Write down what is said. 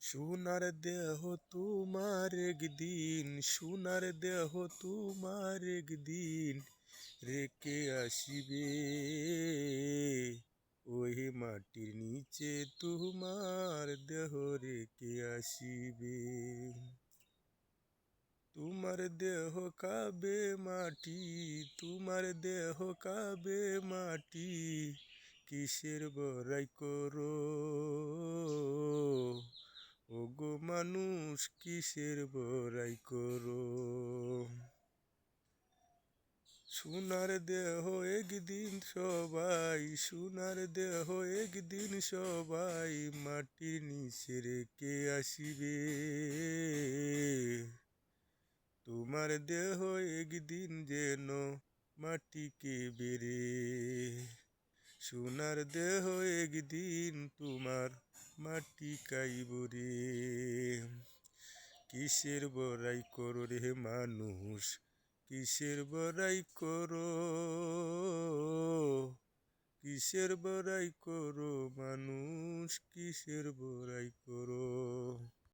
সোনার দেহ তোমার একদিন, সোনার দেহ তোমার একদিন রেখে আসিবে। ওই মাটির নিচে তোমার দেহ রেখে আসিবে। তোমার দেহ কাবে মাটি, তোমার দেহ কাবে মাটি, কিসের বড়াই করো ওগো মানুষ, কিসের বড়াই করো। সোনার দেহ একদিন সবাই, সোনার দেহ একদিন সবাই মাটির নিচে রেখে আসিবে। তোমার দেহ একদিন যেন মাটিকে বেরে। সোনার দেহ একদিন তোমার মাটি খাইব রে। কিসের বড়াই করো রে মানুষ, কিসের বড়াই করো, কিসের বড়াই করো মানুষ, কিসের বড়াই করো।